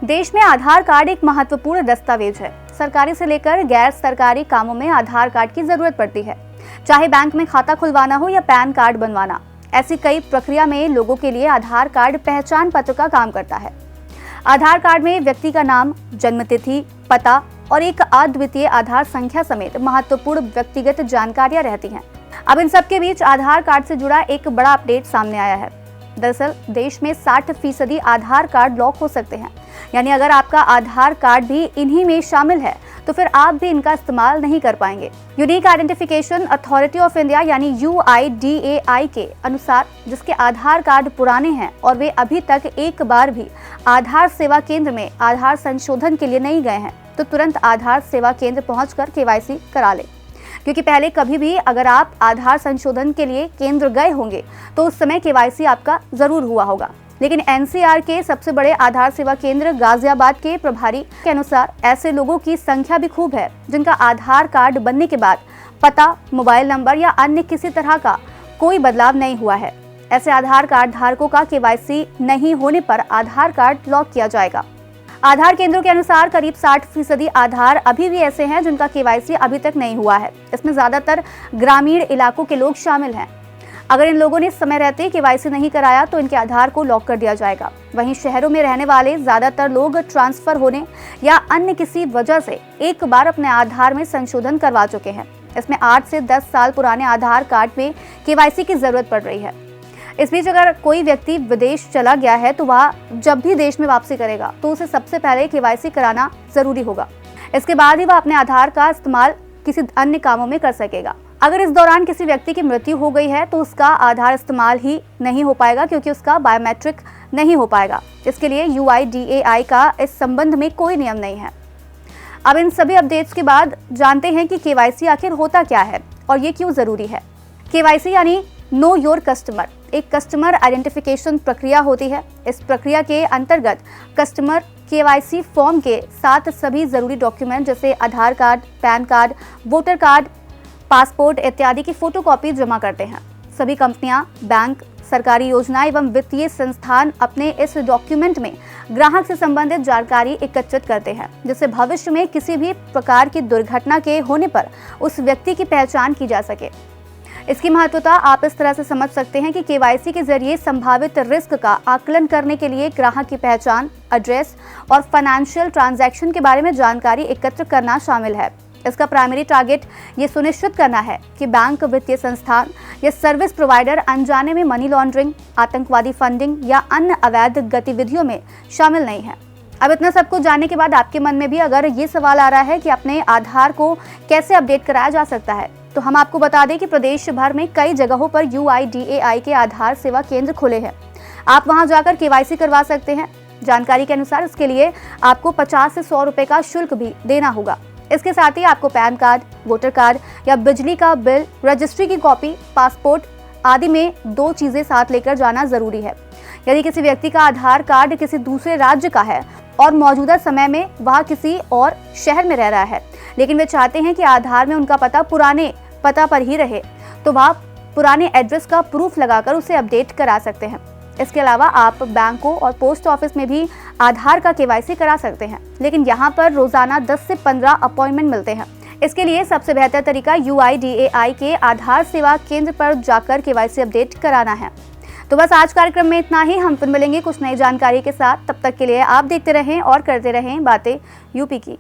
देश में आधार कार्ड एक महत्वपूर्ण दस्तावेज है। सरकारी से लेकर गैर सरकारी कामों में आधार कार्ड की जरूरत पड़ती है, चाहे बैंक में खाता खुलवाना हो या पैन कार्ड बनवाना। ऐसी कई प्रक्रिया में लोगों के लिए आधार कार्ड पहचान पत्र का काम करता है। आधार कार्ड में व्यक्ति का नाम, जन्मतिथि, पता और एक अद्वितीय आधार संख्या समेत महत्वपूर्ण व्यक्तिगत जानकारियां रहती हैं। अब इन सब के बीच आधार कार्ड से जुड़ा एक बड़ा अपडेट सामने आया है। दरअसल देश में 60% आधार कार्ड लॉक हो सकते हैं, यानी अगर आपका आधार कार्ड भी इन्हीं में शामिल है तो फिर आप भी इनका इस्तेमाल नहीं कर पाएंगे। Unique identification authority of India यानी UIDAI के अनुसार जिसके आधार कार्ड पुराने हैं और वे अभी तक एक बार भी आधार सेवा केंद्र में आधार संशोधन के लिए नहीं गए हैं तो तुरंत आधार सेवा केंद्र पहुंचकर KYC करा लें, क्योंकि पहले कभी भी अगर आप आधार संशोधन के लिए केंद्र गए होंगे तो उस समय KYC आपका जरूर हुआ होगा। लेकिन NCR के सबसे बड़े आधार सेवा केंद्र गाजियाबाद के प्रभारी के अनुसार ऐसे लोगों की संख्या भी खूब है जिनका आधार कार्ड बनने के बाद पता, मोबाइल नंबर या अन्य किसी तरह का कोई बदलाव नहीं हुआ है। ऐसे आधार कार्ड धारकों का KYC नहीं होने पर आधार कार्ड लॉक किया जाएगा। आधार केंद्रों के अनुसार करीब 60% आधार अभी भी ऐसे हैं जिनका KYC अभी तक नहीं हुआ है। इसमें ज्यादातर ग्रामीण इलाकों के लोग शामिल हैं। अगर इन लोगों ने समय रहते KYC नहीं कराया तो इनके आधार को लॉक कर दिया जाएगा। वहीं शहरों में रहने वाले ज्यादातर लोग ट्रांसफर होने या अन्य किसी वजह से एक बार अपने आधार में संशोधन करवा चुके हैं। इसमें 8 से 10 साल पुराने आधार कार्ड में KYC की जरूरत पड़ रही है। इस बीच अगर कोई व्यक्ति विदेश चला गया है तो वह जब भी देश में वापसी करेगा तो उसे सबसे पहले KYC कराना जरूरी होगा। इसके बाद ही वह अपने आधार का इस्तेमाल किसी अन्य कामों में कर सकेगा। अगर इस दौरान किसी व्यक्ति की मृत्यु हो गई है तो उसका आधार इस्तेमाल ही नहीं हो पाएगा, क्योंकि उसका बायोमेट्रिक नहीं हो पाएगा। इसके लिए UIDAI का इस संबंध में कोई नियम नहीं है। अब इन सभी अपडेट्स के बाद जानते हैं कि KYC आखिर होता क्या है और ये क्यों जरूरी है। KYC यानी नो योर कस्टमर एक कस्टमर आइडेंटिफिकेशन प्रक्रिया होती है। इस प्रक्रिया के अंतर्गत कस्टमर KYC फॉर्म के साथ सभी जरूरी डॉक्यूमेंट जैसे Aadhaar card, PAN card, voter card, passport इत्यादि की फोटोकॉपी जमा करते हैं। सभी कंपनियां, बैंक, सरकारी योजना एवं वित्तीय संस्थान अपने इस डॉक्यूमेंट में ग्राहक से संबंधित जानकारी एकत्रित करते हैं, जिससे भविष्य में किसी भी प्रकार की दुर्घटना के होने पर उस व्यक्ति की पहचान की जा सके। इसकी महत्वता आप इस तरह से समझ सकते हैं कि KYC के जरिए संभावित रिस्क का आकलन करने के लिए ग्राहक की पहचान, एड्रेस और फाइनेंशियल ट्रांजैक्शन के बारे में जानकारी एकत्र करना शामिल है। इसका प्राइमरी टारगेट ये सुनिश्चित करना है कि बैंक, वित्तीय संस्थान या सर्विस प्रोवाइडर अनजाने में मनी लॉन्ड्रिंग, आतंकवादी फंडिंग या अन्य अवैध गतिविधियों में शामिल नहीं है। अब इतना सब कुछ जानने के बाद आपके मन में भी अगर ये सवाल आ रहा है कि अपने आधार को कैसे अपडेट कराया जा सकता है, तो हम आपको बता दें कि प्रदेश भर में कई जगहों पर UIDAI के आधार सेवा केंद्र खुले हैं। आप वहां जाकर KYC करवा सकते हैं। जानकारी के अनुसार इसके लिए आपको 50 से 100 रुपए का शुल्क भी देना होगा। इसके साथ ही आपको पैन कार्ड, वोटर कार्ड या बिजली का बिल, रजिस्ट्री की कॉपी, पासपोर्ट आदि में 2 चीजें साथ लेकर जाना जरूरी है। यदि किसी व्यक्ति का आधार कार्ड किसी दूसरे राज्य का है और मौजूदा समय में वह किसी और शहर में रह रहा है, लेकिन वे चाहते हैं कि आधार में उनका पता पुराने पता पर ही रहे, तो वह पुराने एड्रेस का प्रूफ लगाकर उसे अपडेट करा सकते हैं। इसके अलावा आप बैंकों और पोस्ट ऑफिस में भी आधार का KYC करा सकते हैं, लेकिन यहाँ पर रोजाना 10 से 15 अपॉइंटमेंट मिलते हैं। इसके लिए सबसे बेहतर तरीका UIDAI के आधार सेवा केंद्र पर जाकर KYC अपडेट कराना है। तो बस आज कार्यक्रम में इतना ही। हम फिर मिलेंगे कुछ नई जानकारी के साथ। तब तक के लिए आप देखते रहें और करते रहें बातें यूपी की।